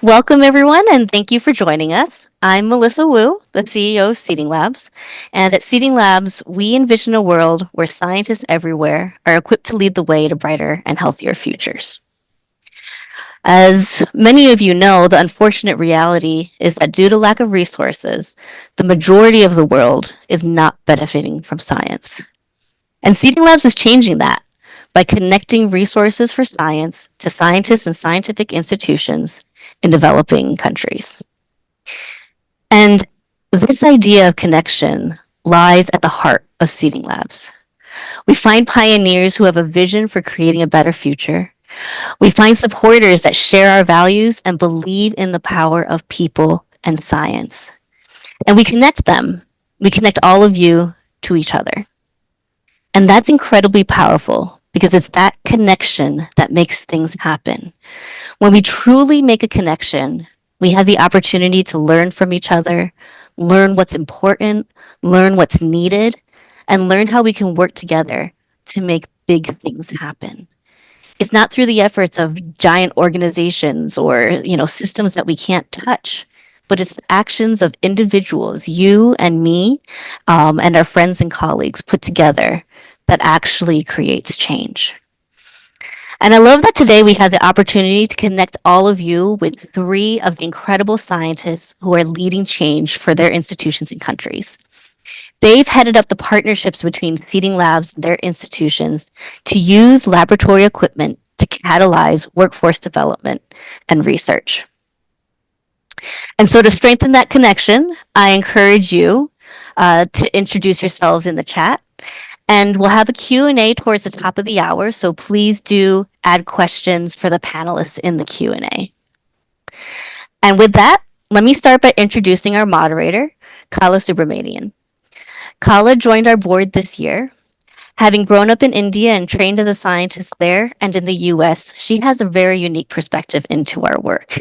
Welcome, everyone, and thank you for joining us. I'm Melissa Wu, the CEO of Seeding Labs. And at Seeding Labs, we envision a world where scientists everywhere are equipped to lead the way to brighter and healthier futures. As many of you know, the unfortunate reality is that due to lack of resources, the majority of the world is not benefiting from science. And Seeding Labs is changing that by connecting resources for science to scientists and scientific institutions in developing countries. And this idea of connection lies at the heart of Seeding Labs. We find pioneers who have a vision for creating a better future. We find supporters that share our values and believe in the power of people and science. And we connect them. We connect all of you to each other. And that's incredibly powerful because it's that connection that makes things happen. When we truly make a connection, we have the opportunity to learn from each other, learn what's important, learn what's needed, and learn how we can work together to make big things happen. It's not through the efforts of giant organizations or, systems that we can't touch, but it's the actions of individuals, you and me, and our friends and colleagues put together that actually creates change. And I love that today we have the opportunity to connect all of you with three of the incredible scientists who are leading change for their institutions and countries. They've headed up the partnerships between Seeding Labs and their institutions to use laboratory equipment to catalyze workforce development and research. And so to strengthen that connection, I encourage you to introduce yourselves in the chat. And we'll have a Q&A towards the top of the hour, so please do add questions for the panelists in the Q&A. And with that, let me start by introducing our moderator, Kala Subramanian. Kala joined our board this year. Having grown up in India and trained as a scientist there and in the US, she has a very unique perspective into our work.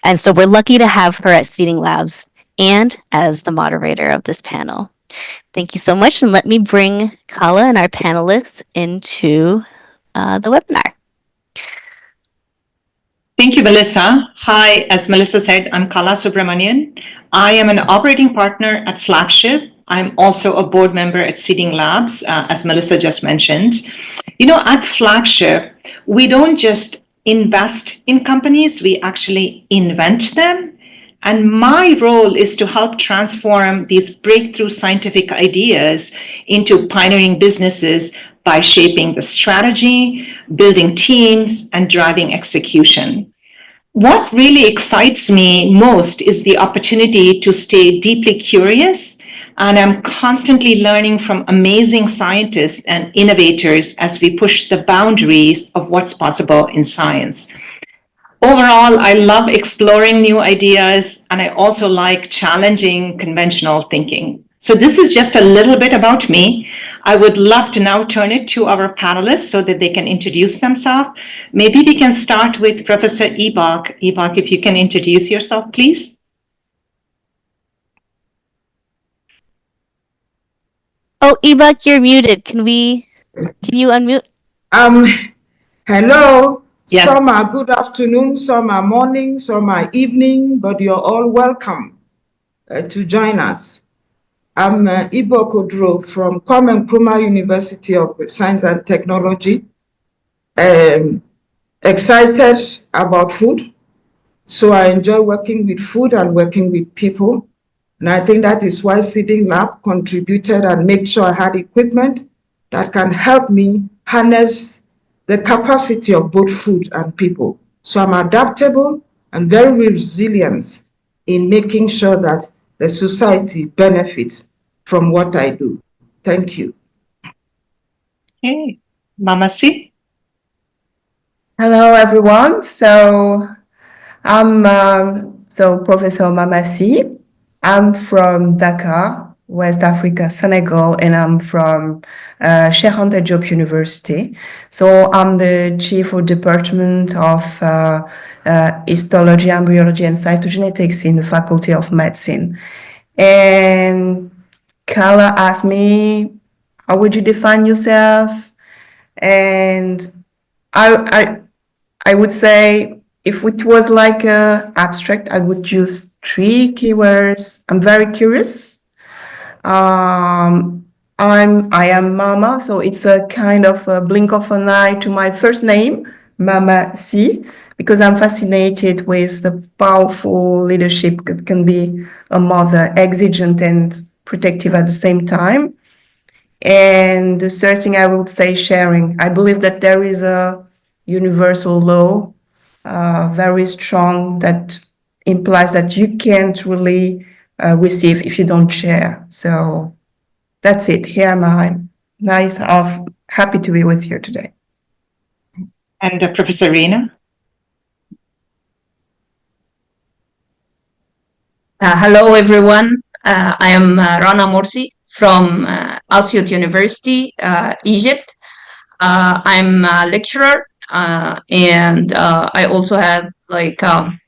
And so we're lucky to have her at Seeding Labs and as the moderator of this panel. Thank you so much, and let me bring Kala and our panelists into the webinar. Thank you, Melissa. Hi, as Melissa said, I'm Kala Subramanian. I am an operating partner at Flagship. I'm also a board member at Seeding Labs, as Melissa just mentioned. At Flagship, we don't just invest in companies, we actually invent them. And my role is to help transform these breakthrough scientific ideas into pioneering businesses by shaping the strategy, building teams, and driving execution. What really excites me most is the opportunity to stay deeply curious, and I'm constantly learning from amazing scientists and innovators as we push the boundaries of what's possible in science. Overall, I love exploring new ideas, and I also like challenging conventional thinking. So this is just a little bit about me. I would love to now turn it to our panelists so that they can introduce themselves. Maybe we can start with Professor Ibok. Ibok, if you can introduce yourself, please. Oh, Ibok, you're muted. Can you unmute? Hello. Yeah. Some are good afternoon, some are morning, some are evening, but you're all welcome to join us. I'm Ibok Oduro from Nkrumah University of Science and Technology. Excited about food, so I enjoy working with food and working with people. And I think that is why Seeding Lab contributed and made sure I had equipment that can help me harness the capacity of both food and people. So I'm adaptable and very resilient in making sure that the society benefits from what I do. Thank you. Okay, Morsy. Hello, everyone. So I'm Professor Morsy. I'm from Dakar, West Africa, Senegal, and I'm from Cheikh Anta Diop University. So I'm the chief of department of histology, embryology, and cytogenetics in the Faculty of Medicine. And Kala asked me, how would you define yourself? And I would say if it was like abstract, I would use 3 keywords. I'm very curious. I am Mama, so it's a kind of a blink of an eye to my first name, Mama C, because I'm fascinated with the powerful leadership that can be a mother, exigent and protective at the same time. And the third thing I would say, sharing. I believe that there is a universal law, very strong, that implies that you can't really receive if you don't share. So that's it. Here am I. Nice. Happy to be with you today. And Professor Rana? Hello, everyone. I am Rana Morsy from Assiut University, Egypt. I'm a lecturer, and I also have like a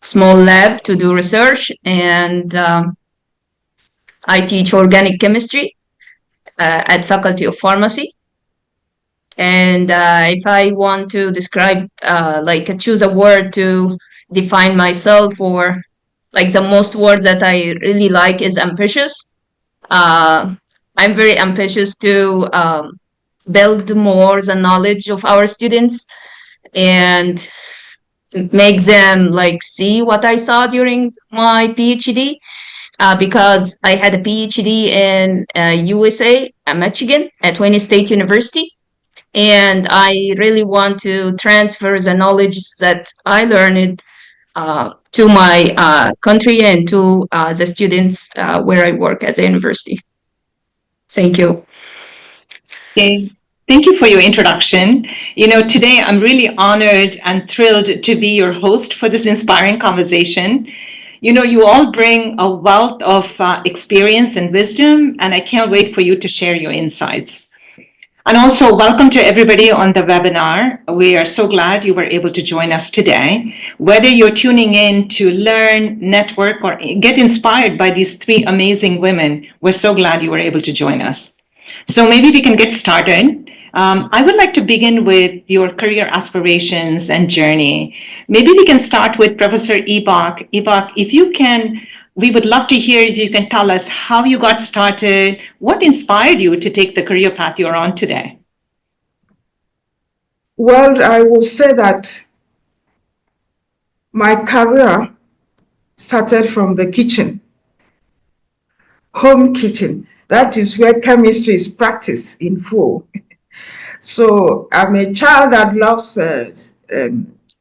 small lab to do research, and I teach organic chemistry at Faculty of Pharmacy. And if I want to describe, choose a word to define myself, or like the most words that I really like is ambitious. I'm very ambitious to build more the knowledge of our students and make them like see what I saw during my PhD. Because I had a PhD in USA, Michigan, at Wayne State University. And I really want to transfer the knowledge that I learned to my country and to the students where I work at the university. Thank you. Okay. Thank you for your introduction. Today I'm really honored and thrilled to be your host for this inspiring conversation. You all bring a wealth of experience and wisdom, and I can't wait for you to share your insights. And also, welcome to everybody on the webinar. We are so glad you were able to join us today. Whether you're tuning in to learn, network, or get inspired by these 3 amazing women, we're so glad you were able to join us. So maybe we can get started. I would like to begin with your career aspirations and journey. Maybe we can start with Professor Ibok. Ibok, if you can, we would love to hear if you can tell us how you got started, what inspired you to take the career path you're on today? Well, I will say that my career started from the kitchen, home kitchen. That is where chemistry is practiced in full. So I'm a child that loves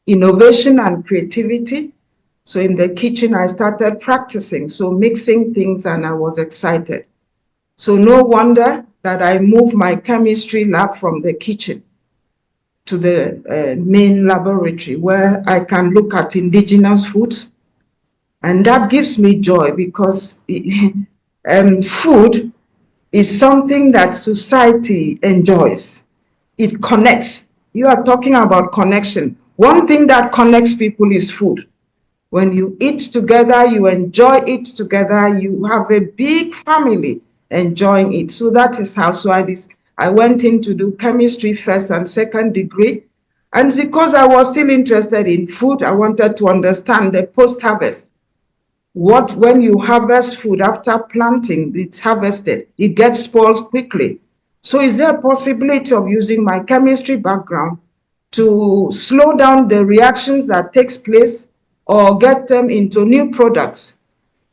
innovation and creativity. So in the kitchen, I started practicing, so mixing things, and I was excited. So no wonder that I moved my chemistry lab from the kitchen to the main laboratory, where I can look at indigenous foods. And that gives me joy, because food is something that society enjoys. It connects. You are talking about connection. One thing that connects people is food. When you eat together, you enjoy it together, you have a big family enjoying it. So that is how I went in to do chemistry first and second degree. And because I was still interested in food, I wanted to understand the post-harvest. When you harvest food after planting, it's harvested, it gets spoiled quickly. So is there a possibility of using my chemistry background to slow down the reactions that takes place, or get them into new products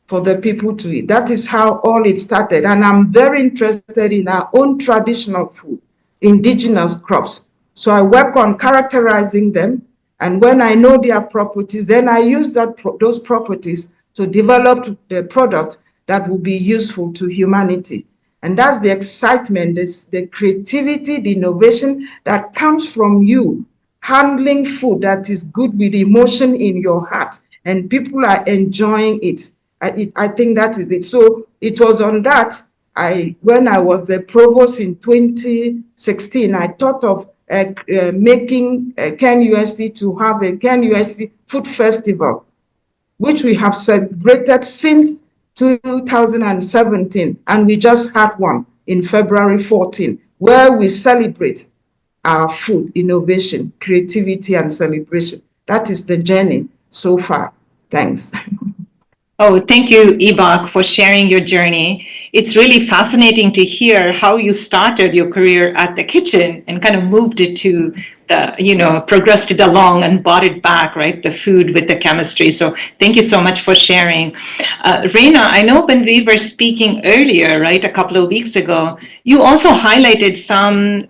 for the people to eat? That is how all it started. And I'm very interested in our own traditional food, indigenous crops. So I work on characterizing them. And when I know their properties, then I use those properties to develop the product that will be useful to humanity. And that's the excitement, the creativity, the innovation that comes from you handling food that is good with emotion in your heart, and people are enjoying it. I think that is it. So it was on that, when I was the provost in 2016, I thought of making Ken USC to have a Ken USC Food Festival, which we have celebrated since 2017, and we just had one in February 14, where we celebrate our food, innovation, creativity, and celebration. that is the journey so far. Thanks. Oh, thank you, Ibok, for sharing your journey. It's really fascinating to hear how you started your career at the kitchen and kind of moved it to the, progressed it along and brought it back, right? The food with the chemistry. So thank you so much for sharing. Reina, I know when we were speaking earlier, right, a couple of weeks ago, you also highlighted some,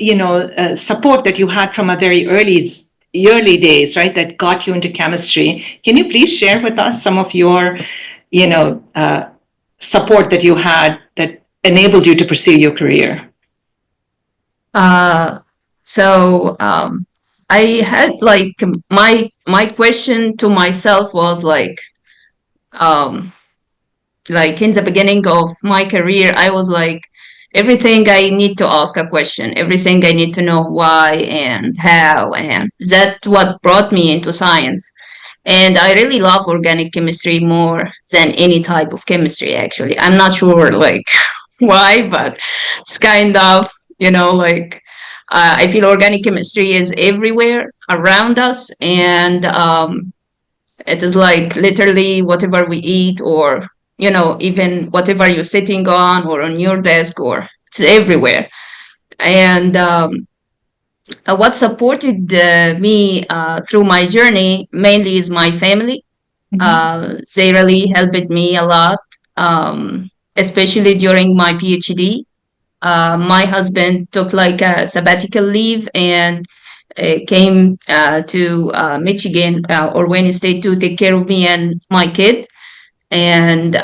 support that you had from a very early days, right, that got you into chemistry. Can you please share with us some of your support that you had that enabled you to pursue your career? I had like my question to myself was like in the beginning of my career, I was like, everything I need to ask a question, everything I need to know why and how, and that's what brought me into science. And I really love organic chemistry more than any type of chemistry, actually. I'm not sure like why, but it's kind of, I feel organic chemistry is everywhere around us. And it is like literally whatever we eat, or, even whatever you're sitting on or on your desk, or it's everywhere. And what supported me through my journey mainly is my family. They really helped me a lot, especially during my PhD. My husband took like a sabbatical leave and came to Michigan or Wayne State to take care of me and my kid. And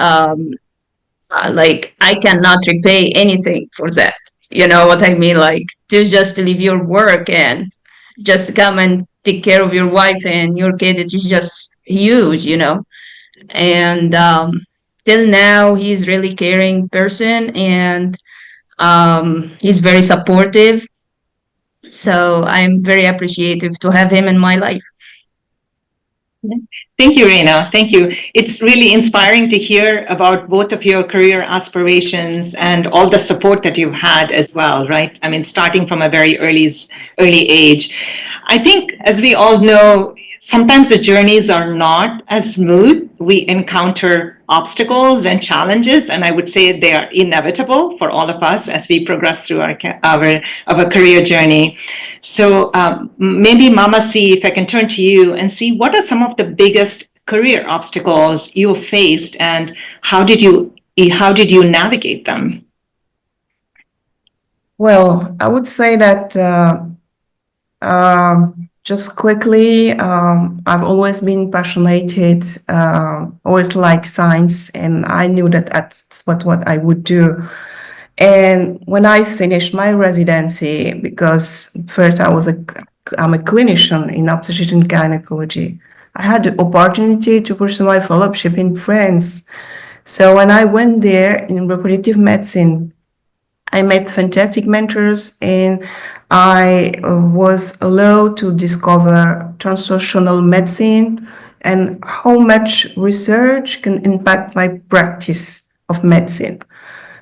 like I cannot repay anything for that. You know what I mean? Like to just leave your work and just come and take care of your wife and your kid. It is just huge. And till now, he's really caring person, and he's very supportive. So I'm very appreciative to have him in my life. Thank you, Reina. Thank you. It's really inspiring to hear about both of your career aspirations and all the support that you've had as well, right? I mean, starting from a very early age. I think, as we all know, sometimes the journeys are not as smooth. We encounter obstacles and challenges, and I would say they are inevitable for all of us as we progress through our career journey. So maybe Mama C, if I can turn to you and see what are some of the biggest career obstacles you faced, and how did you navigate them? Well, I would say that just quickly, I've always been passionate, always liked science, and I knew that that's what I would do. And when I finished my residency, because first I'm a clinician in obstetrics and gynecology, I had the opportunity to pursue my fellowship in France. So when I went there in reproductive medicine, I met fantastic mentors, and I was allowed to discover translational medicine and how much research can impact my practice of medicine.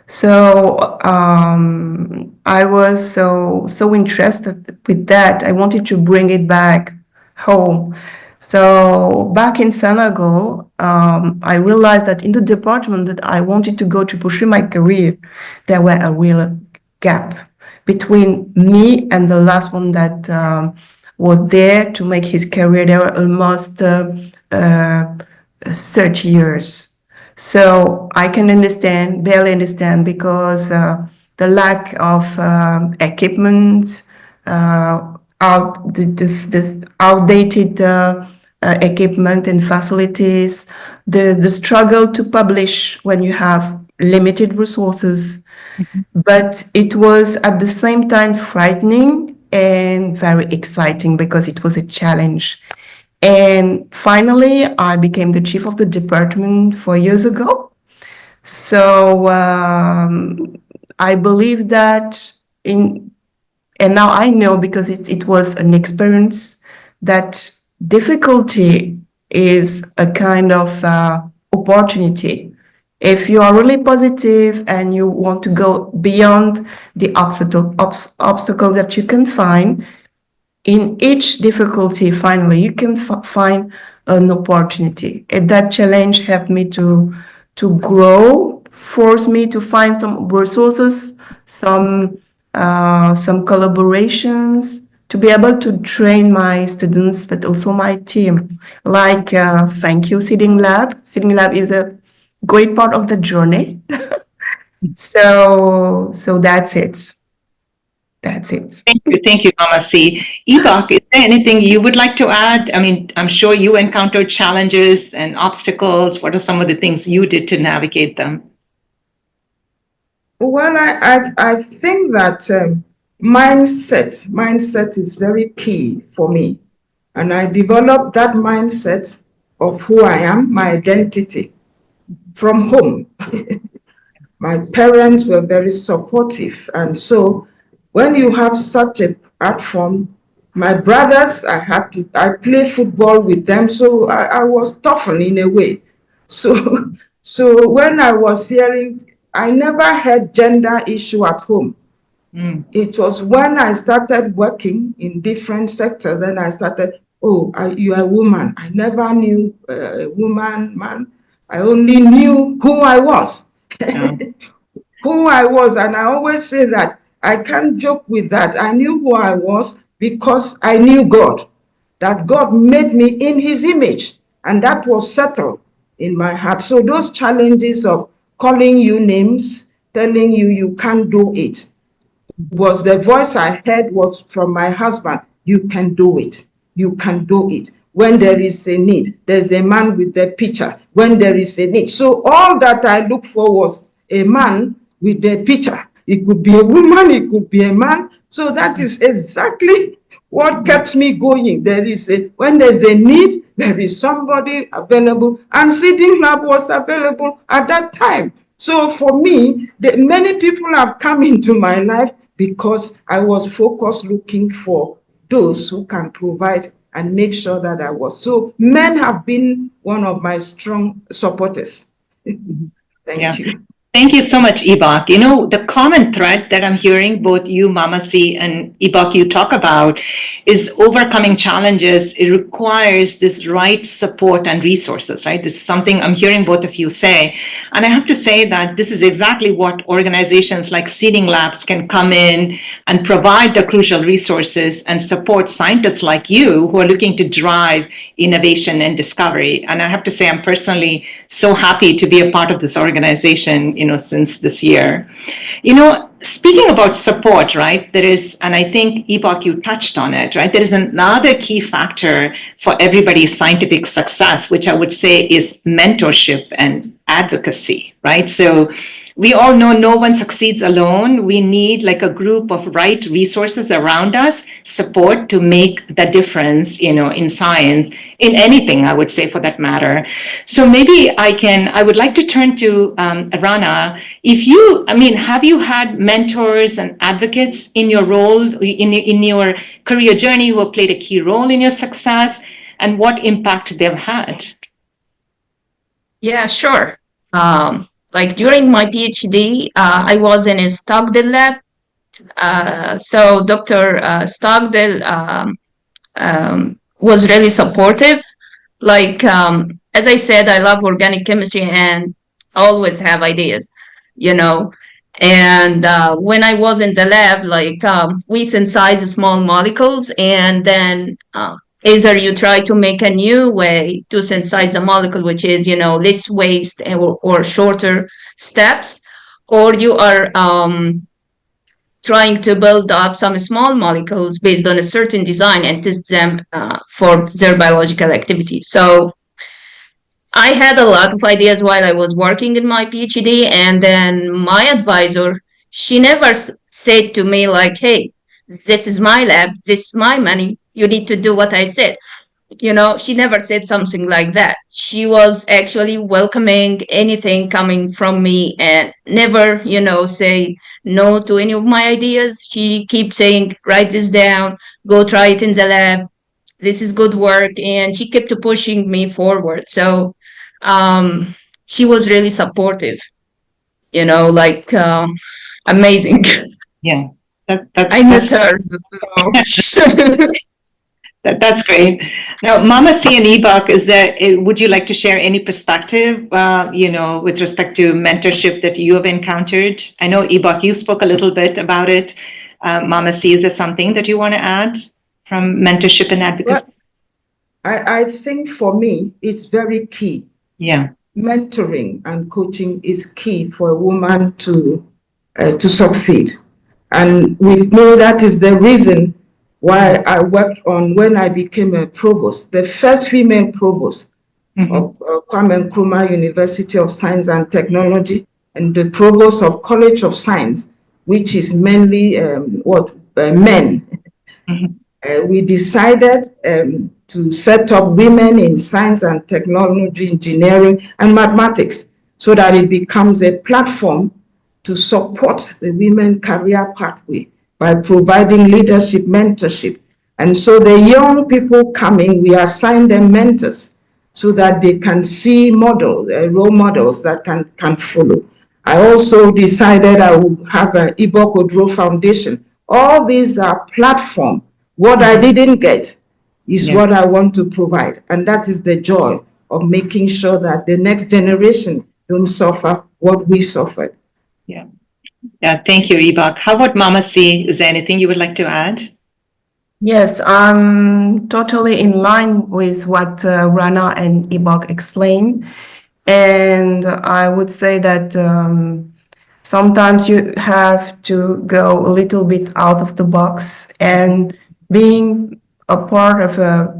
So I was so interested with that. I wanted to bring it back home. So back in Senegal, I realized that in the department that I wanted to go to pursue my career, there were a real gap between me and the last one that was there to make his career. There were almost 30 years. So I can barely understand, because the lack of equipment, this outdated equipment and facilities, the struggle to publish when you have limited resources. But it was at the same time frightening and very exciting, because it was a challenge. And finally, I became the chief of the department 4 years ago. So I believe that and now I know, because it was an experience, that difficulty is a kind of opportunity. If you are really positive and you want to go beyond the obstacle that you can find, in each difficulty, finally, you can find an opportunity. And that challenge helped me to grow, forced me to find some resources, some collaborations, to be able to train my students, but also my team. Like, thank you, Seeding Lab. Seeding Lab is a great part of the journey. So that's it. That's it. Thank you, Mama C. Ibok, is there anything you would like to add? I mean, I'm sure you encountered challenges and obstacles. What are some of the things you did to navigate them? Well, I think that mindset is very key for me. And I developed that mindset of who I am, my identity, from home. My parents were very supportive. And so when you have such a platform, my brothers, I play football with them, so I was toughened in a way. So when I was hearing, I never had gender issue at home. It was when I started working in different sectors, then I started, you are a woman. I never knew a woman, man. I only knew who I was. Yeah. Who I was, and I always say that I can't joke with that. I knew who I was because I knew God, that God made me in his image, and that was settled in my heart. So those challenges of calling you names, telling you you can't do it, was the voice I heard was from my husband. You can do it. You can do it. When there is a need, there's a man with the picture. When there is a need. So all that I look for was a man with the picture. It could be a woman, it could be a man. So that is exactly what kept me going. When there's a need, there is somebody available, and Seeding Lab was available at that time. So for me, many people have come into my life because I was focused looking for those who can provide and make sure that I was. So men have been one of my strong supporters. Thank you. Thank you so much, Ibok. You know, the common thread that I'm hearing both you, Mama C, and Ibok, you talk about is overcoming challenges. It requires this right support and resources, right? This is something I'm hearing both of you say. And I have to say that this is exactly what organizations like Seeding Labs can come in and provide the crucial resources and support scientists like you who are looking to drive innovation and discovery. And I have to say, I'm personally so happy to be a part of this organization, since this year. Speaking about support, right, there is, and I think, Ibok, you touched on it, right, there is another key factor for everybody's scientific success, which I would say is mentorship and advocacy, right? So we all know no one succeeds alone. We need like a group of right resources around us, support to make the difference, in science, in anything, I would say, for that matter. So maybe I would like to turn to Rana. Have you had mentors and advocates in your role, in your career journey who have played a key role in your success, and what impact they've had? Yeah, sure. Like during my PhD, I was in a Stockdale lab. So Dr. Stockdale was really supportive. Like, as I said, I love organic chemistry and always have ideas, And when I was in the lab, we synthesize small molecules, and then either you try to make a new way to synthesize the molecule, which is, less waste or shorter steps, or you are trying to build up some small molecules based on a certain design and test them for their biological activity. So I had a lot of ideas while I was working in my PhD, and then my advisor, she never said to me like, hey, this is my lab, this is my money, you need to do what I said. She never said something like that. She was actually welcoming anything coming from me and never, say no to any of my ideas. She keeps saying, write this down, go try it in the lab. This is good work. And she kept pushing me forward. So she was really supportive, amazing. Yeah. I miss her. That's great. Now, Mama C and Ibok, would you like to share any perspective, with respect to mentorship that you have encountered? I know, Ibok, you spoke a little bit about it. Mama C, is there something that you want to add from mentorship and advocacy? Well, I think for me, it's very key. Yeah. Mentoring and coaching is key for a woman to succeed. And with me, that is the reason why I worked on, when I became a provost, the first female provost of Kwame Nkrumah University of Science and Technology, and the provost of College of Science, which is mainly men. We decided to set up women in science and technology, engineering, and mathematics, so that it becomes a platform to support the women career pathway by providing leadership mentorship. And so the young people coming, we assign them mentors so that they can see role models that can follow. I also decided I would have an Ibok Oduro Foundation. All these are platforms. What I didn't get is what I want to provide. And that is the joy of making sure that the next generation don't suffer what we suffered. Yeah. Yeah, thank you, Ibok. How about Mama C? Is there anything you would like to add? Yes, I'm totally in line with what Rana and Ibok explained. And I would say that sometimes you have to go a little bit out of the box, and being a part of a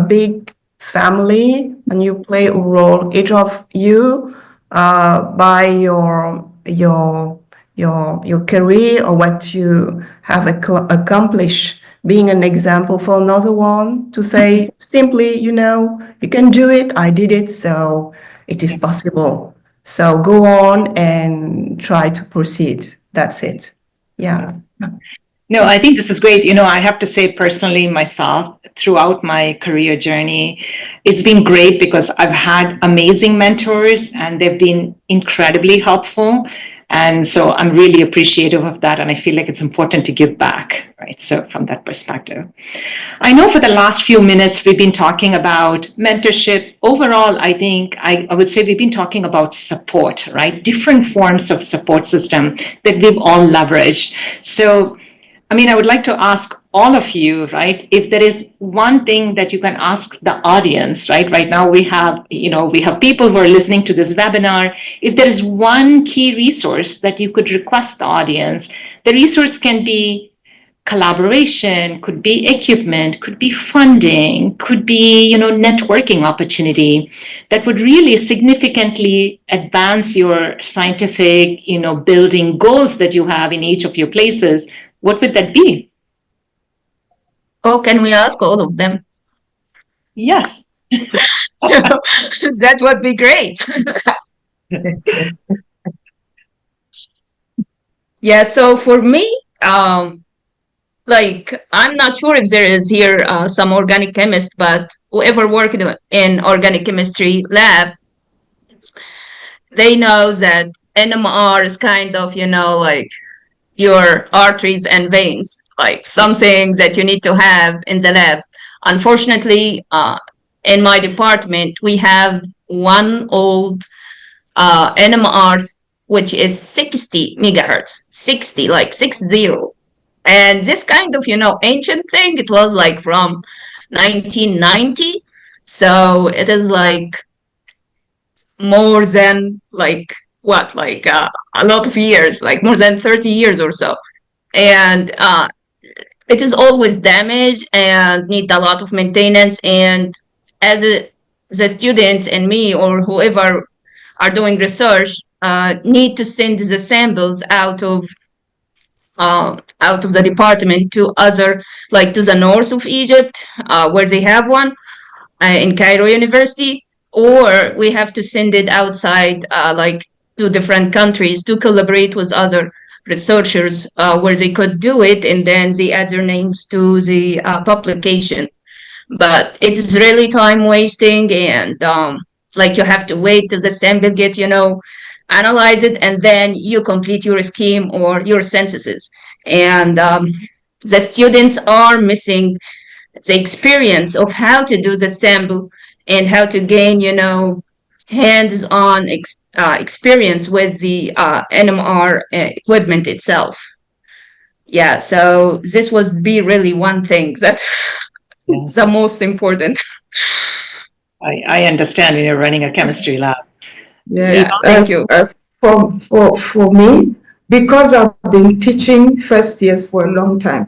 big family, and you play a role, each of you, by your career or what you have accomplished, being an example for another one, to say simply, you can do it, I did it, so it is possible. So go on and try to proceed. That's it. Yeah. No, I think this is great. I have to say personally myself, throughout my career journey, it's been great because I've had amazing mentors and they've been incredibly helpful. And so I'm really appreciative of that. And I feel like it's important to give back, right? So from that perspective, I know for the last few minutes, we've been talking about mentorship. Overall, I think I would say we've been talking about support, right? Different forms of support system that we've all leveraged. So I would like to ask all of you, right, if there is one thing that you can ask the audience, right? Right now we have people who are listening to this webinar. If there is one key resource that you could request the audience, the resource can be collaboration, could be equipment, could be funding, could be, networking opportunity that would really significantly advance your scientific, building goals that you have in each of your places. What would that be? Oh, can we ask all of them? Yes. That would be great. Yeah, so for me, I'm not sure if there is here some organic chemist, but whoever worked in organic chemistry lab, they know that NMR is kind of, your arteries and veins, like something that you need to have in the lab. Unfortunately, in my department, we have one old NMR, which is 60 megahertz, 60, like 60. And this kind of, ancient thing, it was like from 1990. So it is like more than a lot of years, like more than 30 years or so. And it is always damaged and need a lot of maintenance. And as the students and me or whoever are doing research need to send the samples out of the department to to the north of Egypt, where they have one in Cairo University, or we have to send it outside, to different countries to collaborate with other researchers where they could do it, and then they add their names to the publication. But it's really time wasting, and you have to wait till the sample gets, analyze it, and then you complete your scheme or your synthesis. And the students are missing the experience of how to do the sample and how to gain, hands-on experience with the NMR equipment itself. Yeah, so this would be really one thing that the most important. I understand when you're running a chemistry lab. Yes, thank you. For me, because I've been teaching first years for a long time,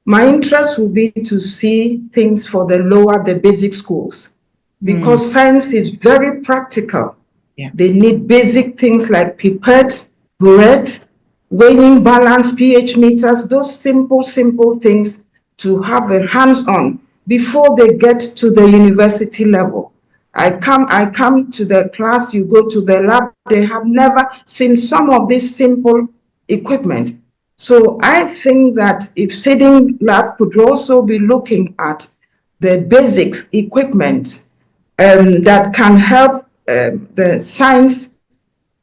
my interest will be to see things for the basic schools, because science is very practical. Yeah. They need basic things like pipette, burette, weighing balance, pH meters, those simple things to have a hands-on before they get to the university level. I come to the class, you go to the lab, they have never seen some of this simple equipment. So I think that if Seeding Lab could also be looking at the basics equipment that can help the science,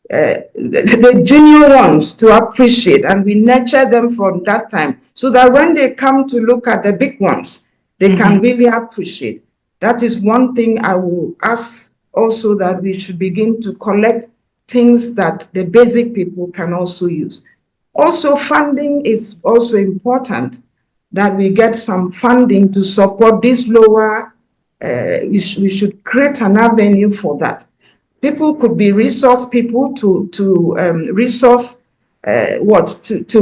the junior ones to appreciate, and we nurture them from that time so that when they come to look at the big ones, they can really appreciate. That is one thing I will ask also, that we should begin to collect things that the basic people can also use. Also, funding is also important, that we get some funding to support this lower. We should create an avenue for that. People could be resource people to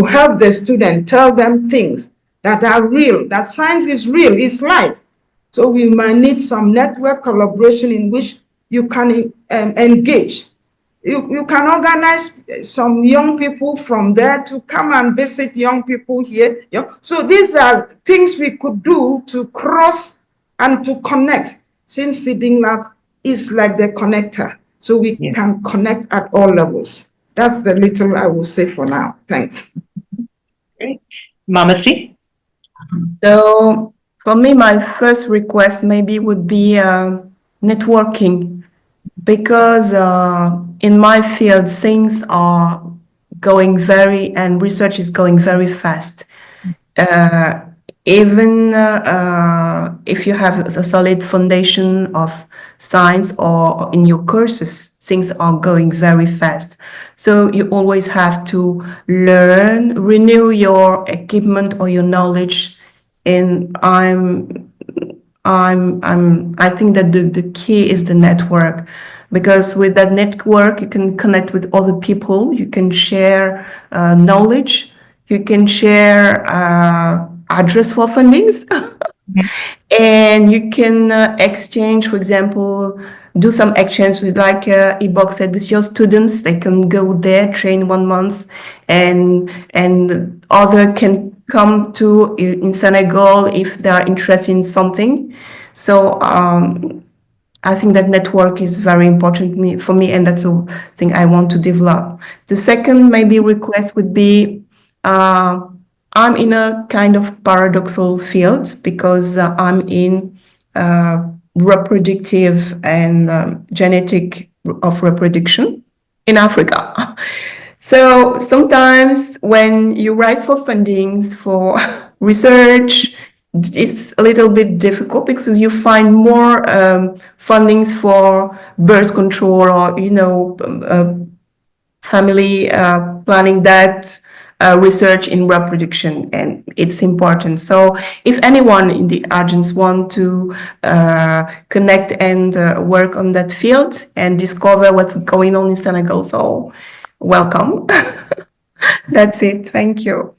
help the student, tell them things that are real, that science is real, it's life. So we might need some network collaboration in which you can engage. You can organize some young people from there to come and visit young people here. So these are things we could do to cross and to connect, since Seeding Lab is like the connector. So we can connect at all levels. That's the little I will say for now. Thanks. Great. Mama C? So for me, my first request maybe would be networking, because in my field, things are going and research is going very fast. Even if you have a solid foundation of science or in your courses, things are going very fast. So you always have to learn, renew your equipment or your knowledge. And I think that the key is the network, because with that network, you can connect with other people, you can share knowledge, you can share address for fundings, and you can exchange, for example, do some exchange with, like Ibok said, with your students. They can go there, train 1 month, and other can come to in Senegal if they are interested in something. So I think that network is very important for me, and that's a thing I want to develop. The second maybe request would be, I'm in a kind of paradoxal field, because I'm in reproductive and genetic of reproduction in Africa. So sometimes when you write for fundings for research, it's a little bit difficult, because you find more fundings for birth control or family planning, that research in reproduction, and it's important. So if anyone in the audience want to connect and work on that field and discover what's going on in Senegal, so welcome. That's it. Thank you.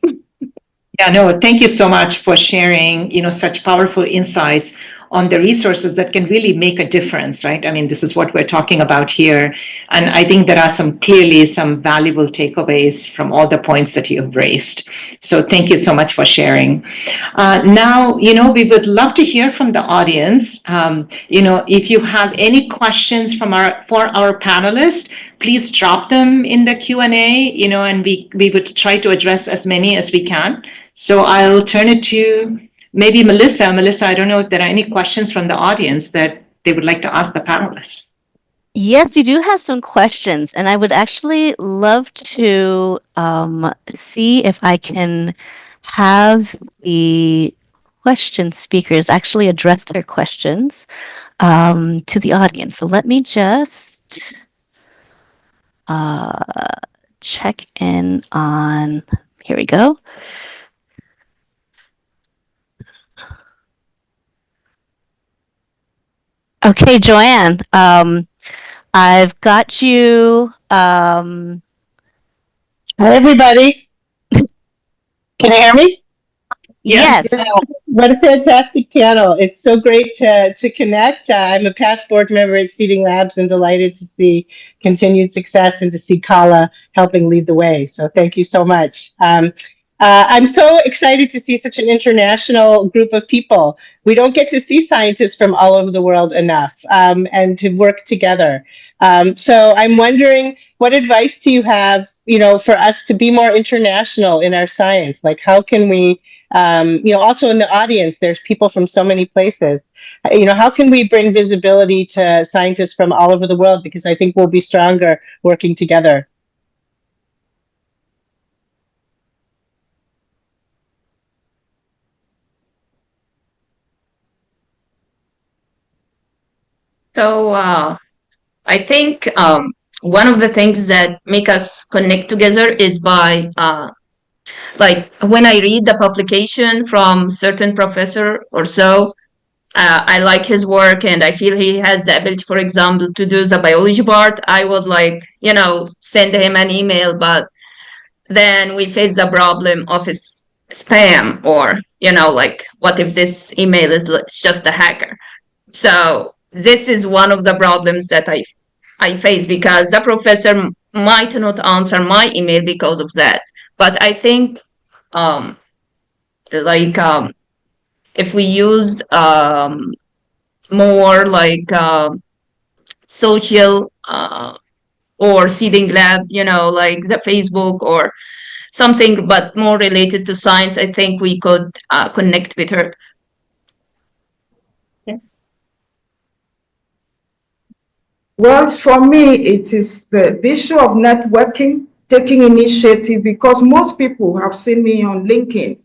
Yeah, no, thank you so much for sharing, such powerful insights on the resources that can really make a difference, right? I mean, this is what we're talking about here. And I think there are clearly some valuable takeaways from all the points that you have raised. So thank you so much for sharing. Now, we would love to hear from the audience. If you have any questions for our panelists, please drop them in the Q&A, and we would try to address as many as we can. So I'll turn it to maybe Melissa. Melissa, I don't know if there are any questions from the audience that they would like to ask the panelists. Yes, we do have some questions, and I would actually love to see if I can have the question speakers actually address their questions to the audience. So let me just check in on, here we go. Okay, Joanne, I've got you. Hi, everybody. Can you hear me? Yes. What a fantastic panel. It's so great to connect. I'm a past board member at Seeding Labs and delighted to see continued success and to see Kala helping lead the way. So thank you so much. I'm so excited to see such an international group of people. We don't get to see scientists from all over the world enough, and to work together. So I'm wondering, what advice do you have, for us to be more international in our science? Like, how can we, also in the audience, there's people from so many places. How can we bring visibility to scientists from all over the world? Because I think we'll be stronger working together. So I think one of the things that make us connect together is by like when I read the publication from certain professor or so, I like his work and I feel he has the ability, for example, to do the biology part. I would send him an email, but then we face the problem of his spam or, what if this email is just a hacker? So this is one of the problems that I face, because the professor might not answer my email because of that. But I think if we use more social or seeding lab, like the Facebook or something, but more related to science, I think we could connect better. Well, for me, it is the issue of networking, taking initiative, because most people have seen me on LinkedIn.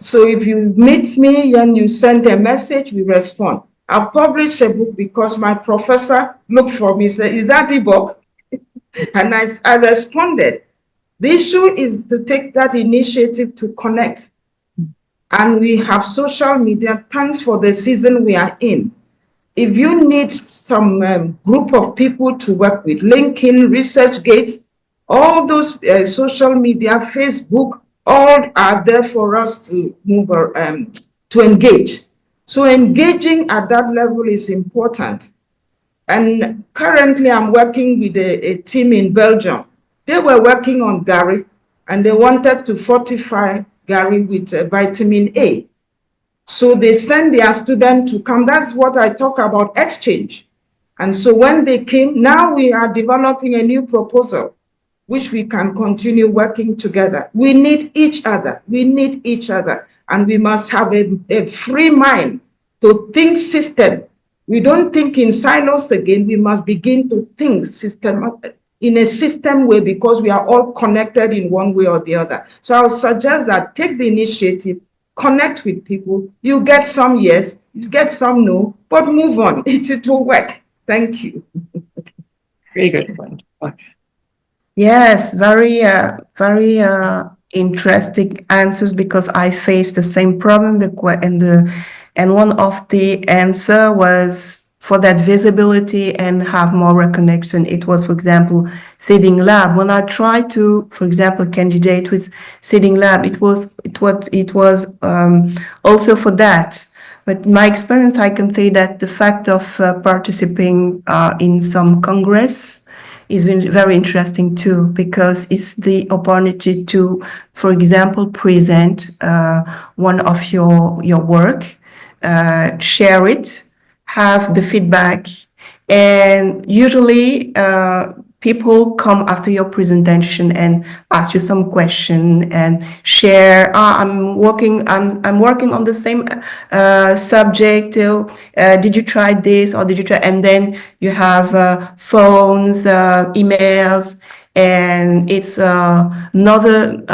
So if you meet me and you send a message, we respond. I published a book because my professor looked for me, said, "Is that Ibok?" And I responded. The issue is to take that initiative to connect. And we have social media. Thanks for the season we are in. If you need some group of people to work with, LinkedIn, ResearchGate, all those social media, Facebook, all are there for us to move to engage. So engaging at that level is important. And currently I'm working with a team in Belgium. They were working on Gary and they wanted to fortify Gary with vitamin A. So they send their students to come. That's what I talk about, exchange. And so when they came, now we are developing a new proposal, which we can continue working together. We need each other. We need each other. And we must have a free mind to think system. We don't think in silos again. We must begin to think in a system way, because we are all connected in one way or the other. So I would suggest that take the initiative, connect with people. You get some yes, you get some no, but move on. It will work. Thank you. Very good point. Yes, very interesting answers, because I faced the same problem. And one of the answer was for that visibility and have more reconnection. It was, for example, Seeding Lab. When I tried to, for example, candidate with Seeding Lab, it was also for that. But my experience, I can say that the fact of participating in some congress is very interesting too, because it's the opportunity to, for example, present one of your work, share it, have the feedback, and usually people come after your presentation and ask you some question and share. I'm working on the same subject. Did you try this, or did you try? And then you have phones, emails, and it's another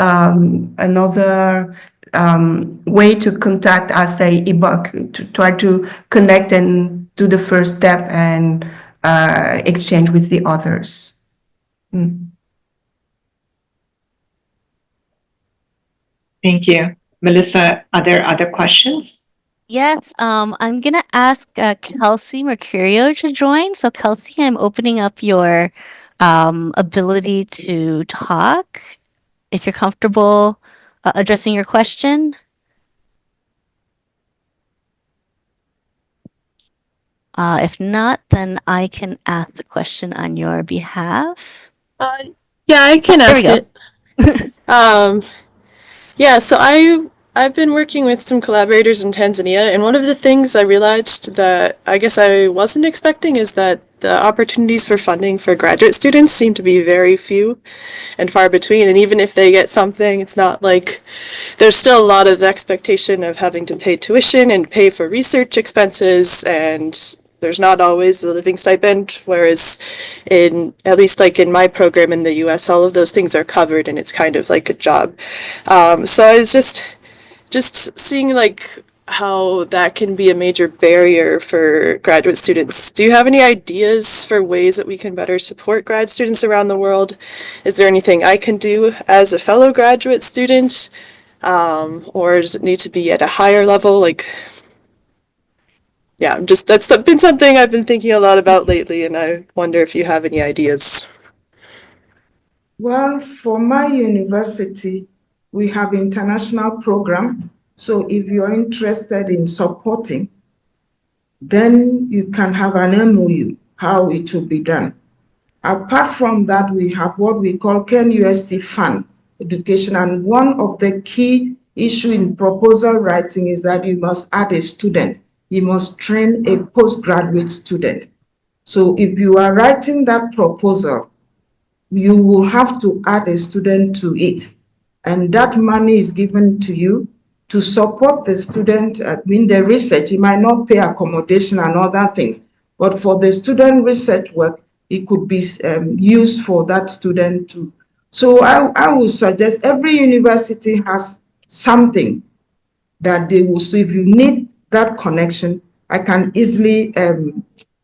way to contact us, say Ibok, to try to connect and do the first step and exchange with the others. Thank you. Melissa, are there other questions? Yes, I'm gonna ask Kelsey Mercurio to join. So Kelsey, I'm opening up your ability to talk if you're comfortable addressing your question. If not, then I can ask the question on your behalf. Yeah, I can There we ask go. it. Yeah, so I've been working with some collaborators in Tanzania, and one of the things I realized that I guess I wasn't expecting is that the opportunities for funding for graduate students seem to be very few and far between. And even if they get something, it's not like there's still a lot of expectation of having to pay tuition and pay for research expenses, and there's not always a living stipend, whereas at least like in my program in the US, all of those things are covered and it's kind of like a job. So I was just seeing like how that can be a major barrier for graduate students. Do you have any ideas for ways that we can better support grad students around the world? Is there anything I can do as a fellow graduate student? Or does it need to be at a higher level? Like, yeah, that's been something I've been thinking a lot about lately, and I wonder if you have any ideas. Well, for my university, we have international program. So if you're interested in supporting, then you can have an MOU, how it will be done. Apart from that, we have what we call KNUST Fund Education. And one of the key issue in proposal writing is that you must add a student. You must train a postgraduate student. So if you are writing that proposal, you will have to add a student to it. And that money is given to you to support the student in the research. You might not pay accommodation and other things, but for the student research work, it could be used for that student too. So I would suggest every university has something that they will. So if you need that connection, I can easily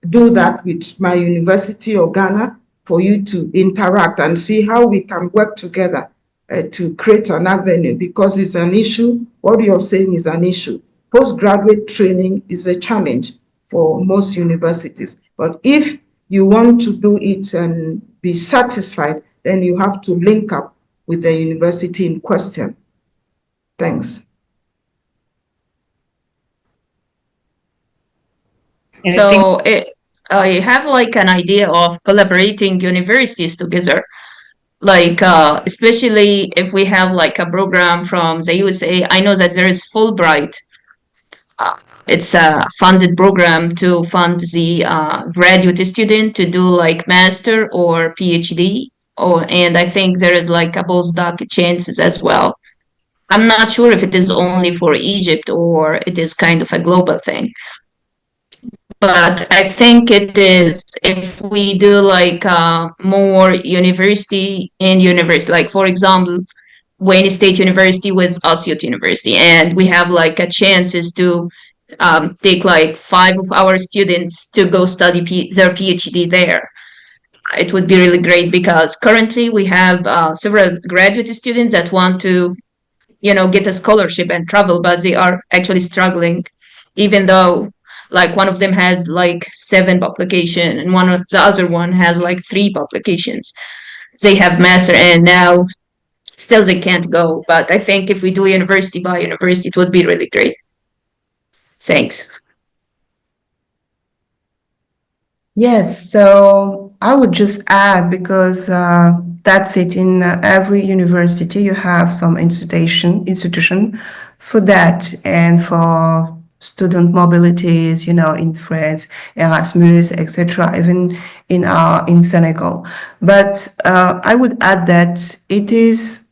do that with my university or Ghana for you to interact and see how we can work together to create an avenue, because it's an issue. What you're saying is an issue. Postgraduate training is a challenge for most universities. But if you want to do it and be satisfied, then you have to link up with the university in question. Thanks. So I have like an idea of collaborating universities together, like especially if we have like a program from the USA. I know that there is Fulbright. It's a funded program to fund the graduate student to do like master or PhD, and I think there is like a postdoc chances as well. I'm not sure if it is only for Egypt or it is kind of a global thing. But I think it is if we do like more university, like for example, Wayne State University with Assiut University, and we have like a chances to take like 5 of our students to go study their PhD there. It would be really great because currently we have several graduate students that want to, get a scholarship and travel, but they are actually struggling, even though like one of them has like 7 publication and one of the other one has like 3 publications. They have master and now still they can't go. But I think if we do university by university, it would be really great. Thanks. Yes, so I would just add, because that's it, in every university you have some institution for that, and for student mobilities, in France, Erasmus, etc., even in Senegal. But I would add that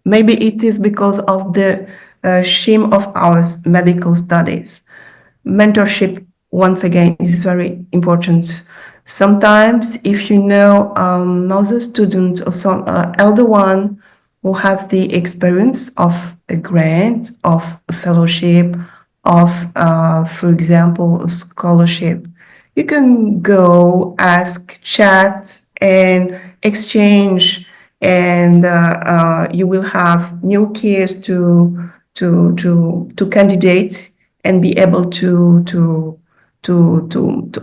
maybe it is because of the shame of our medical studies. Mentorship, once again, is very important. Sometimes if you know another student or some elder one who have the experience of a grant, of a fellowship, of, for example, a scholarship. You can go, ask, chat, and exchange, and you will have new cares to candidate and be able to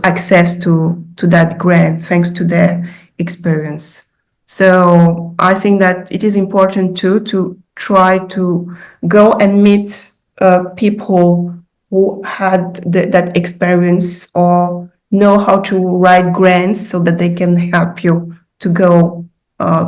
access to that grant thanks to their experience. So I think that it is important too to try to go and meet people who had that experience or know how to write grants so that they can help you to go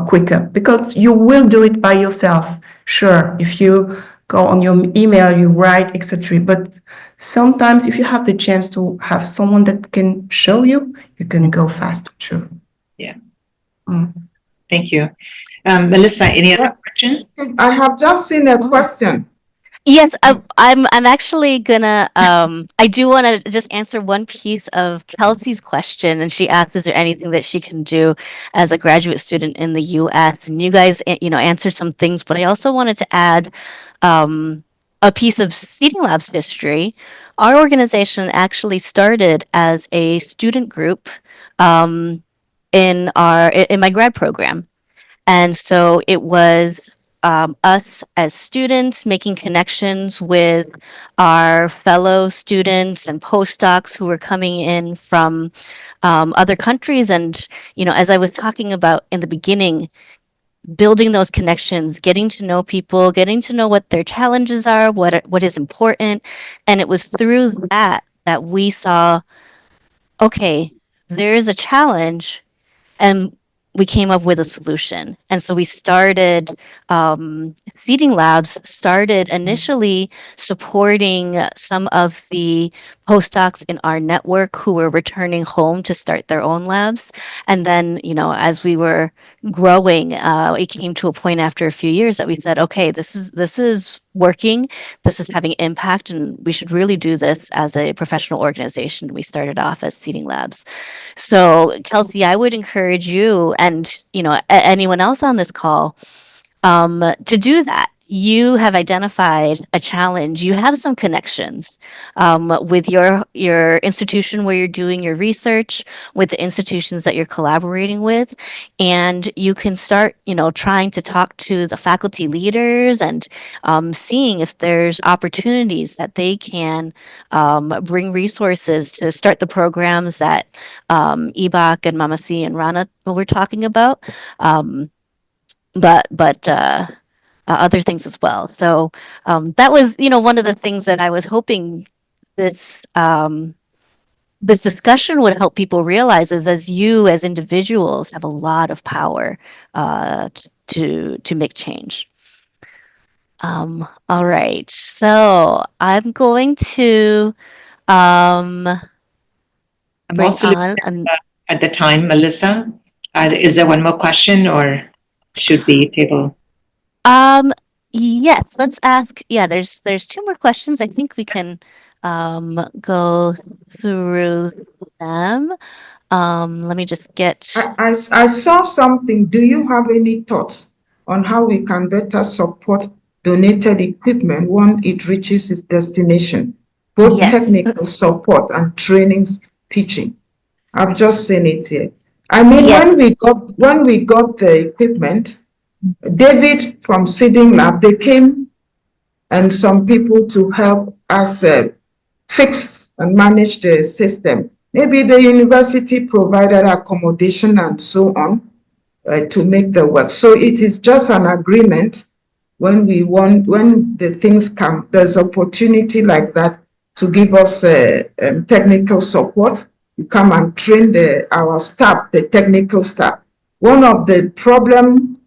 quicker, because you will do it by yourself. Sure, if you go on your email, you write, etc. But sometimes if you have the chance to have someone that can show you, you can go faster too. Yeah. Mm. Thank you. Melissa, any other questions? I have just seen a question. Yes, I'm actually gonna I do want to just answer one piece of Kelsey's question, and she asked, is there anything that she can do as a graduate student in the US? And you guys answered some things, but I also wanted to add a piece of Seeding Labs history. Our organization actually started as a student group in my grad program. And so it was us as students making connections with our fellow students and postdocs who were coming in from other countries. And, as I was talking about in the beginning, building those connections, getting to know people, getting to know what their challenges are, what is important. And it was through that we saw, okay, there is a challenge, and we came up with a solution. And so we started, Seeding Labs started initially supporting some of the postdocs in our network who were returning home to start their own labs. And then, as we were growing, it came to a point after a few years that we said, okay, this is working, this is having impact, and we should really do this as a professional organization. We started off as Seeding Labs. So, Kelsey, I would encourage you and anyone else on this call to do that. You have identified a challenge. You have some connections with your institution where you're doing your research, with the institutions that you're collaborating with, and you can start, trying to talk to the faculty leaders and seeing if there's opportunities that they can bring resources to start the programs that Ibok and Mamasi and Rana were talking about. But other things as well. So that was, one of the things that I was hoping this this discussion would help people realize is, as you as individuals have a lot of power to make change. All right, so I'm going to I'm bring also on. at the time, Melissa. Is there one more question, or should we table? Yes, let's ask. Yeah, there's two more questions. I think we can go through them. Let me just get. I saw something. Do you have any thoughts on how we can better support donated equipment when it reaches its destination? Both Yes. technical support and training, teaching. I've just seen it here. I mean, Yes. when we got the equipment, David from Seeding Lab, they came, and some people to help us fix and manage the system. Maybe the university provided accommodation and so on to make the work. So it is just an agreement. When the things come, there's opportunity like that to give us technical support. You come and train our staff, the technical staff. One of the problems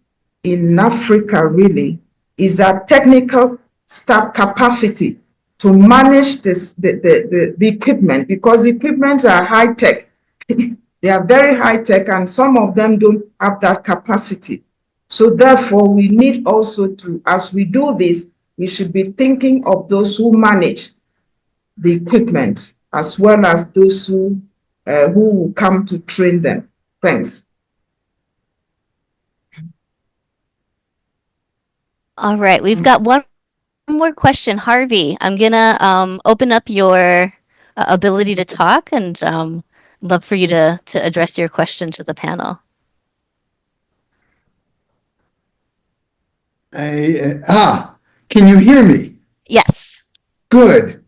in Africa really is that technical staff capacity to manage the equipment, because the equipment are high tech. They are very high tech, and some of them don't have that capacity. So therefore, we need also to, as we do this, we should be thinking of those who manage the equipment as well as those who will come to train them. Thanks. All right, we've got one more question. Harvey, I'm gonna open up your ability to talk and love for you to address your question to the panel. Can you hear me? Yes. Good.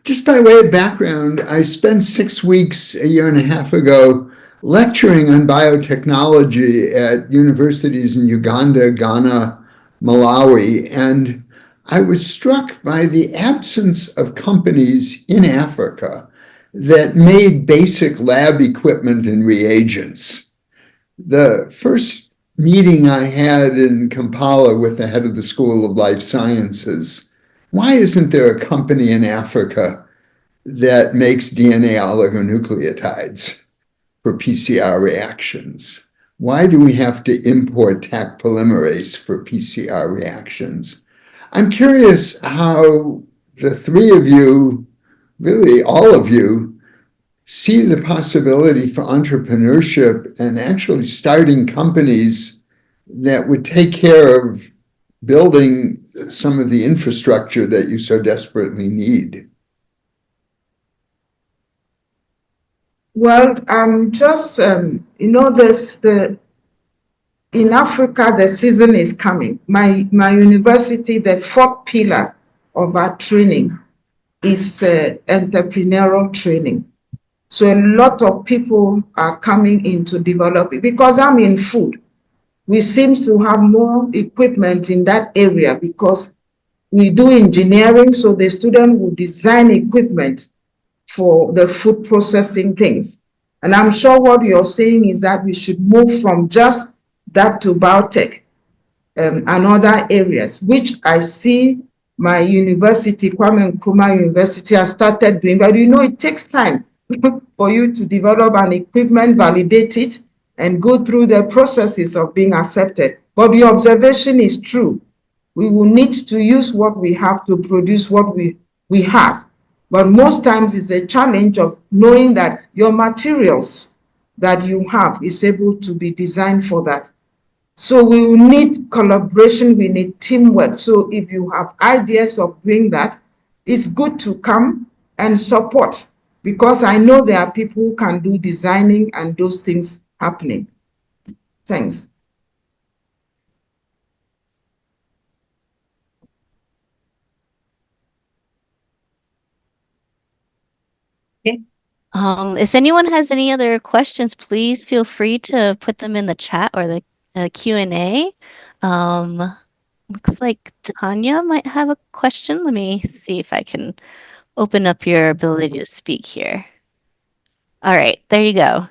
Just by way of background, I spent 6 weeks a year and a half ago lecturing on biotechnology at universities in Uganda, Ghana, Malawi, and I was struck by the absence of companies in Africa that made basic lab equipment and reagents. The first meeting I had in Kampala with the head of the School of Life Sciences, why isn't there a company in Africa that makes DNA oligonucleotides for PCR reactions? Why do we have to import Taq polymerase for PCR reactions? I'm curious how the three of you, really all of you, see the possibility for entrepreneurship and actually starting companies that would take care of building some of the infrastructure that you so desperately need. Well, in Africa, the season is coming. My university, the fourth pillar of our training is entrepreneurial training. So a lot of people are coming in to develop it. Because I'm in food, we seem to have more equipment in that area because we do engineering, so the student will design equipment for the food processing things. And I'm sure what you're saying is that we should move from just that to biotech and other areas, which I see my university, Kwame Nkrumah University, has started doing. But it takes time for you to develop an equipment, validate it, and go through the processes of being accepted. But your observation is true. We will need to use what we have to produce what we have. But most times it's a challenge of knowing that your materials that you have is able to be designed for that. So we will need collaboration, we need teamwork. So if you have ideas of doing that, it's good to come and support, because I know there are people who can do designing and those things happening. Thanks. If anyone has any other questions, please feel free to put them in the chat or the Q&A. Looks like Tanya might have a question. Let me see if I can open up your ability to speak here. All right, there you go.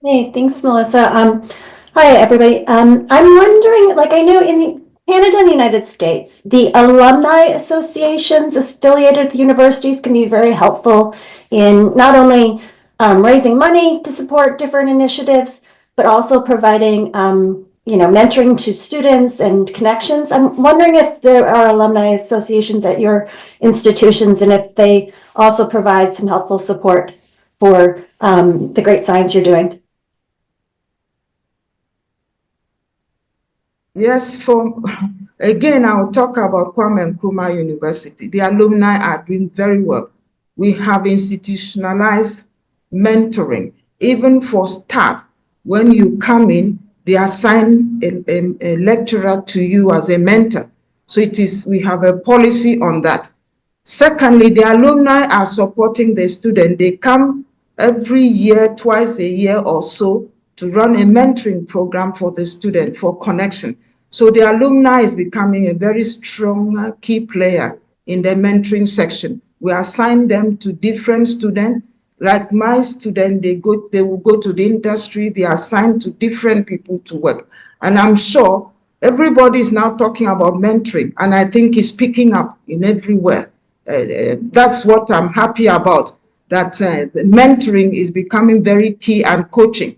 Hey, thanks, Melissa. Hi, everybody. I'm wondering, I know in Canada and the United States, the alumni associations affiliated with universities can be very helpful in not only raising money to support different initiatives, but also providing, mentoring to students and connections. I'm wondering if there are alumni associations at your institutions and if they also provide some helpful support for the great science you're doing. Yes, again, I'll talk about Kwame Nkrumah University. The alumni are doing very well. We have institutionalized mentoring, even for staff. When you come in, they assign a lecturer to you as a mentor. So we have a policy on that. Secondly, the alumni are supporting the student. They come every year, twice a year or so, to run a mentoring program for the student for connection. So the alumni is becoming a very strong key player in the mentoring section. We assign them to different students. Like my student, they will go to the industry, they are assigned to different people to work. And I'm sure everybody is now talking about mentoring, and I think it's picking up in everywhere. That's what I'm happy about, that the mentoring is becoming very key, and coaching.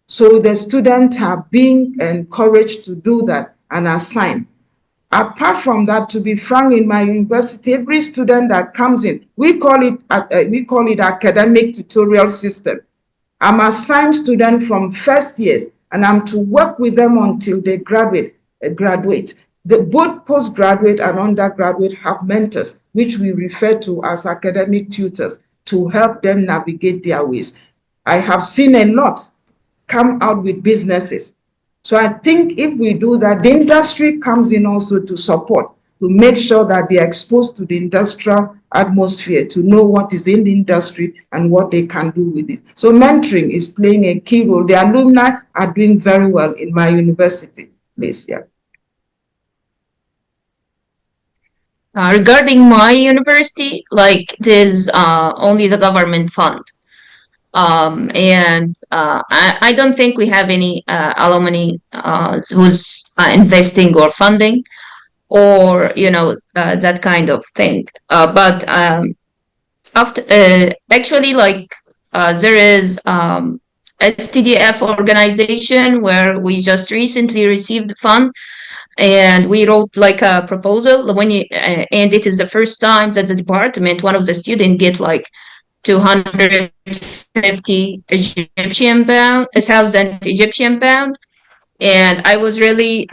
So the students are being encouraged to do that and assign. Apart from that, to be frank, in my university, every student that comes in, we call it academic tutorial system. I'm assigned student from first years, and I'm to work with them until they graduate. both postgraduate and undergraduate have mentors, which we refer to as academic tutors, to help them navigate their ways. I have seen a lot come out with businesses. So I think if we do that, the industry comes in also to support, to make sure that they are exposed to the industrial atmosphere, to know what is in the industry and what they can do with it. So mentoring is playing a key role. The alumni are doing very well in my university this year. Regarding my university, like there's only the government fund. I don't think we have any alumni who's investing or funding or, that kind of thing. But after actually, like there is STDF organization where we just recently received fund, and we wrote like a proposal and it is the first time that the department, one of the students, get like 250 thousand Egyptian pound, and I was really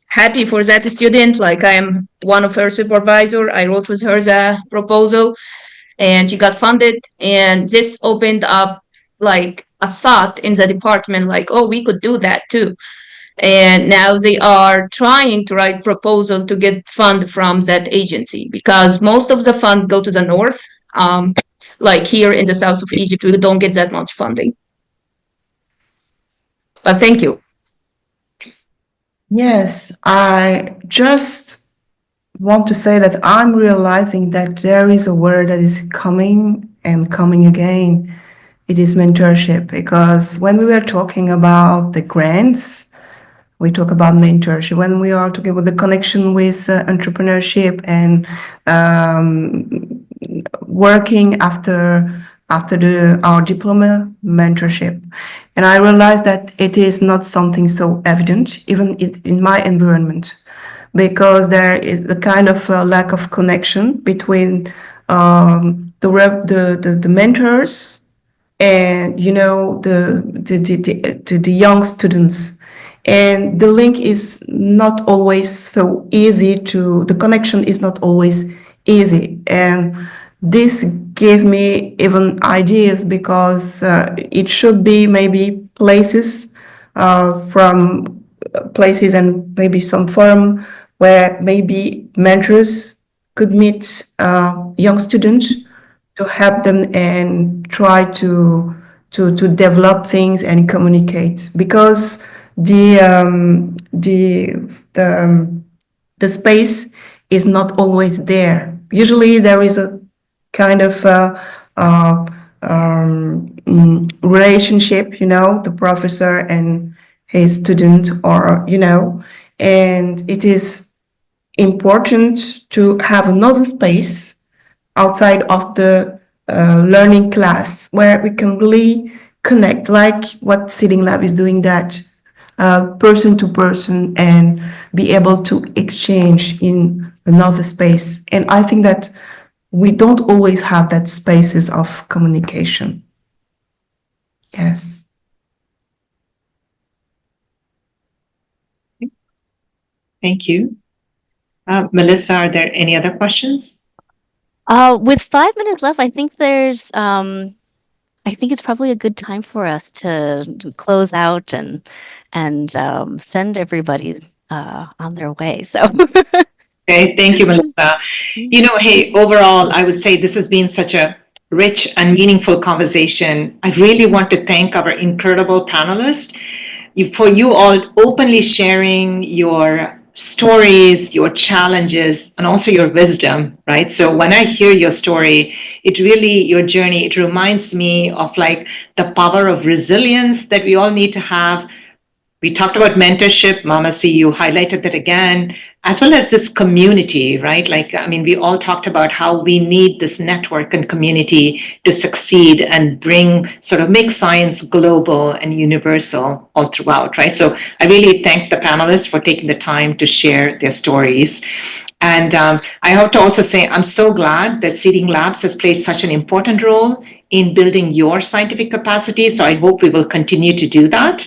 happy for that student. Like, I am one of her supervisor. I wrote with her the proposal, and she got funded, and this opened up like a thought in the department, like, oh, we could do that too. And now they are trying to write proposal to get fund from that agency, because most of the fund go to the north. Like here in the south of Egypt, we don't get that much funding. But thank you. Yes, I just want to say that I'm realizing that there is a word that is coming and coming again. It is mentorship, because when we were talking about the grants, we talk about mentorship. When we are talking about the connection with entrepreneurship and working after our diploma, mentorship. And I realized that it is not something so evident, even in my environment, because there is a kind of lack of connection between the mentors and the young students. And the link is not always so easy the connection is not always easy. And this gave me even ideas, because it should be maybe places from places and maybe some forum where maybe mentors could meet young students to help them and try to develop things and communicate, because the space is not always there. Usually there is a kind of relationship, the professor and his student, or and it is important to have another space outside of the learning class where we can really connect, like what Sitting Lab is doing, that person to person, and be able to exchange in another space. And I think that we don't always have that spaces of communication. Yes. Thank you. Melissa, are there any other questions? With 5 minutes left, I think there's I think it's probably a good time for us to close out and send everybody on their way. So Okay, thank you, Melissa. Hey, overall, I would say this has been such a rich and meaningful conversation. I really want to thank our incredible panelists for you all openly sharing your stories, your challenges, and also your wisdom, right? So when I hear your story, your journey, it reminds me of like the power of resilience that we all need to have. We talked about mentorship. Mama C, you highlighted that again, as well as this community, right? We all talked about how we need this network and community to succeed and make science global and universal all throughout, right? So I really thank the panelists for taking the time to share their stories. And I have to also say, I'm so glad that Seeding Labs has played such an important role in building your scientific capacity. So I hope we will continue to do that.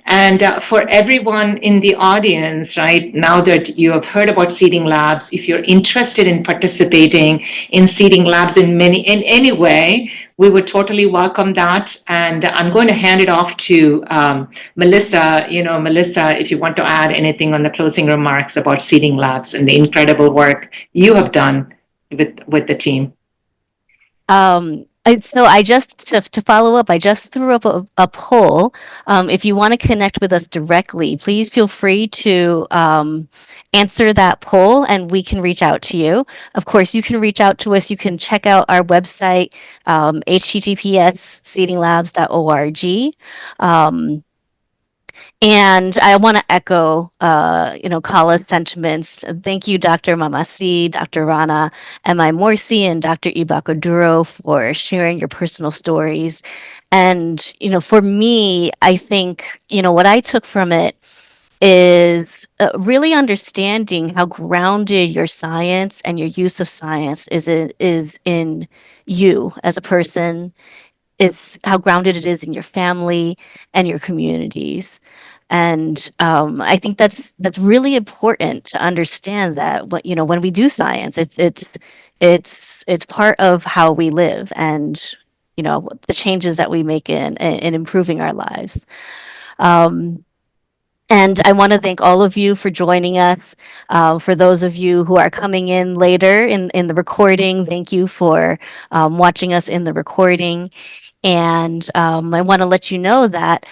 And for everyone in the audience, right, now that you have heard about Seeding Labs, if you're interested in participating in Seeding Labs in any way, we would totally welcome that. And I'm going to hand it off to Melissa. Melissa, if you want to add anything on the closing remarks about Seeding Labs and the incredible work you have done with the team. So I just to follow up, I just threw up a poll. If you want to connect with us directly, please feel free to answer that poll, and we can reach out to you. Of course, you can reach out to us. You can check out our website, https://seedinglabs.org. And I want to echo, Kala's sentiments. Thank you, Dr. Mamasi, Dr. Rana M.I. Morsy, and Dr. Ibok Oduro for sharing your personal stories. And, for me, I think, what I took from it is really understanding how grounded your science and your use of science is in you as a person. It's how grounded it is in your family and your communities. And I think that's really important to understand that when we do science, it's part of how we live, and the changes that we make in improving our lives. And I want to thank all of you for joining us. For those of you who are coming in later in the recording, thank you for watching us in the recording. And I want to let you know that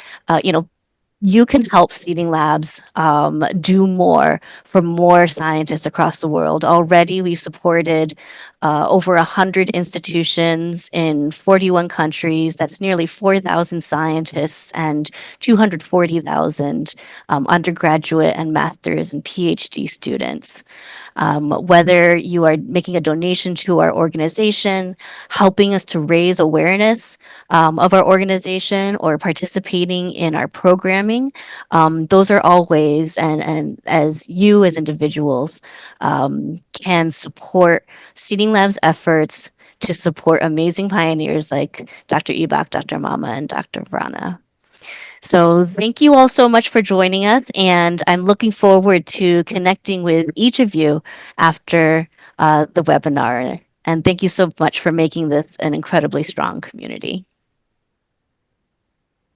you can help Seeding Labs do more for more scientists across the world. Already, we supported over 100 institutions in 41 countries. That's nearly 4,000 scientists and 240,000 undergraduate and master's and PhD students. Whether you are making a donation to our organization, helping us to raise awareness of our organization, or participating in our programming, those are all ways, and as you as individuals can support Seeding Lab's efforts to support amazing pioneers like Dr. Ibok, Dr. Mama, and Dr. Rana. So thank you all so much for joining us, and I'm looking forward to connecting with each of you after the webinar. And thank you so much for making this an incredibly strong community.